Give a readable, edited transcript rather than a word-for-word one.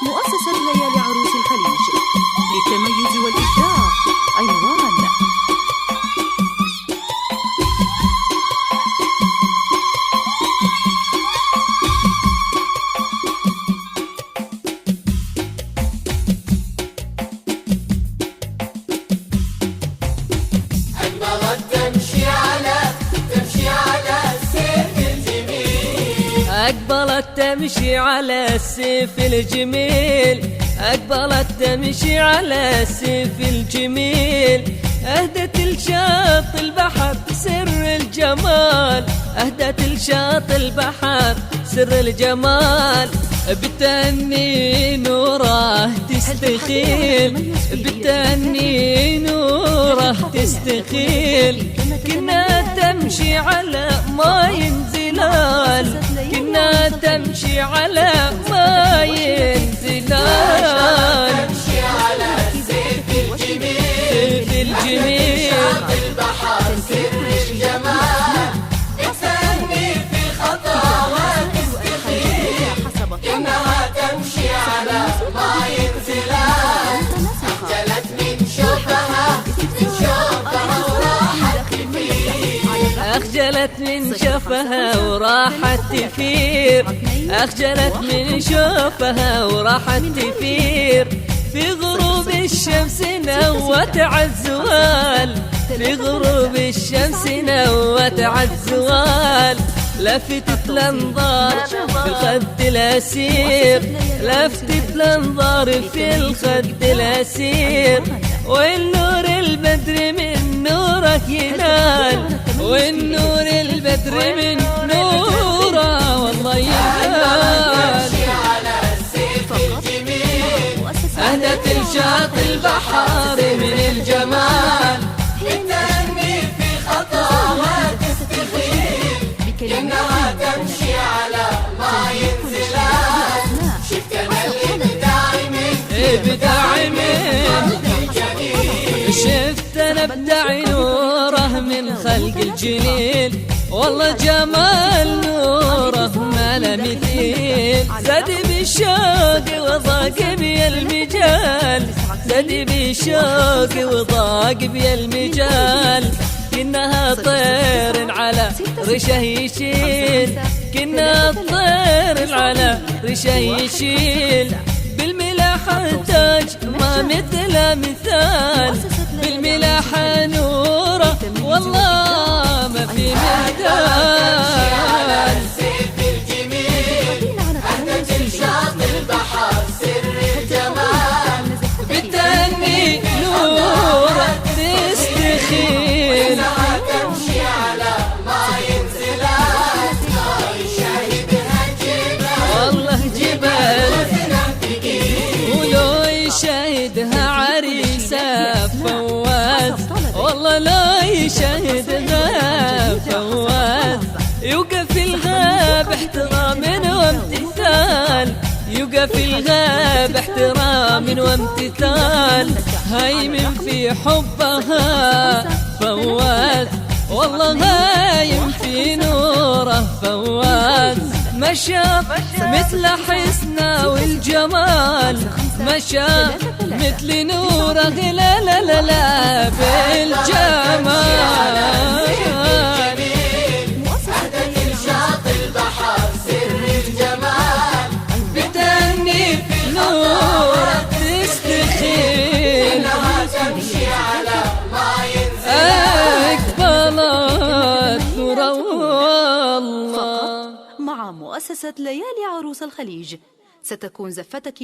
مؤسسة ليالي عروس الخليج للتميز والإبداع. عنوان أقبلت تمشي على السيف الجميل، أقبلت تمشي على السيف الجميل، أهدت لشاط البحر سر الجمال، أهدت لشاط البحر سر الجمال، بتأني نوره تستخيل، بتأني نوره تستخيل، كنا تمشي على ماي انزلال، كنا تمشي على ماي انزلال، تمشي على سيف الجميل، سيف الجميل، شاط البحر سر الجمال، بتسني في الخطوات تستخيل، إنها تمشي على ماي انزلال، أخجلت من شوفها وراحت تفير، أخجلت من شوفها وراحت تفير، أخجلت من شوفها وراحت تفير، في غروب الشمس نوت عالزوال، في غروب الشمس نوت عالزوال، لفتت الأنظار في الخد الأسير، لفتت الأنظار في الخد الأسير، والنور البدر من نورك ينال، والنور البدر من نوره والله ينال، على السيف الجميل، أهدت لشاط البحر من الجمال، بتأني في خطوات تستخيل، إنها تمشي على ماي انزلال، شفت أنا الإبداع من شفت انا ابدع نوره من خلق الجليل، والله جمال نوره ما له مثيل، زاد بالشوق وضاق بي المجال، زاد بالشوق وضاق بي المجال، كنها طير على رشه يشيل، كنا طير على رشه يشيل، بالملاحة تاج ما مثل مثال، بالملاحة نوره والله ما في مثال، سيف الجميل، أهدت لشاط البحر سر الجمال، بتأني نوره تستخيل، إنها تمشي على ماي انزلال، يشاهدها الجبال والله جبال، ولو يشاهدها عريسة فواز، والله لا يشاهدها فواز، يوقف الغاب احترام وامتثال، يوقف الغاب احترام وامتثال، هايم في حبها فواز، والله هايم في نوره فواز، مشى مثل حسنه والجمال، مشى مثل نوره لا لا لا لا بالجمال، أهدت لشاط البحر سر الجمال، بتأني في نوره تستخيل، إنها تمشي على ماي انزلال، أقبلت نوره والله. فقط مع مؤسسة ليالي عروس الخليج ستكون زفتك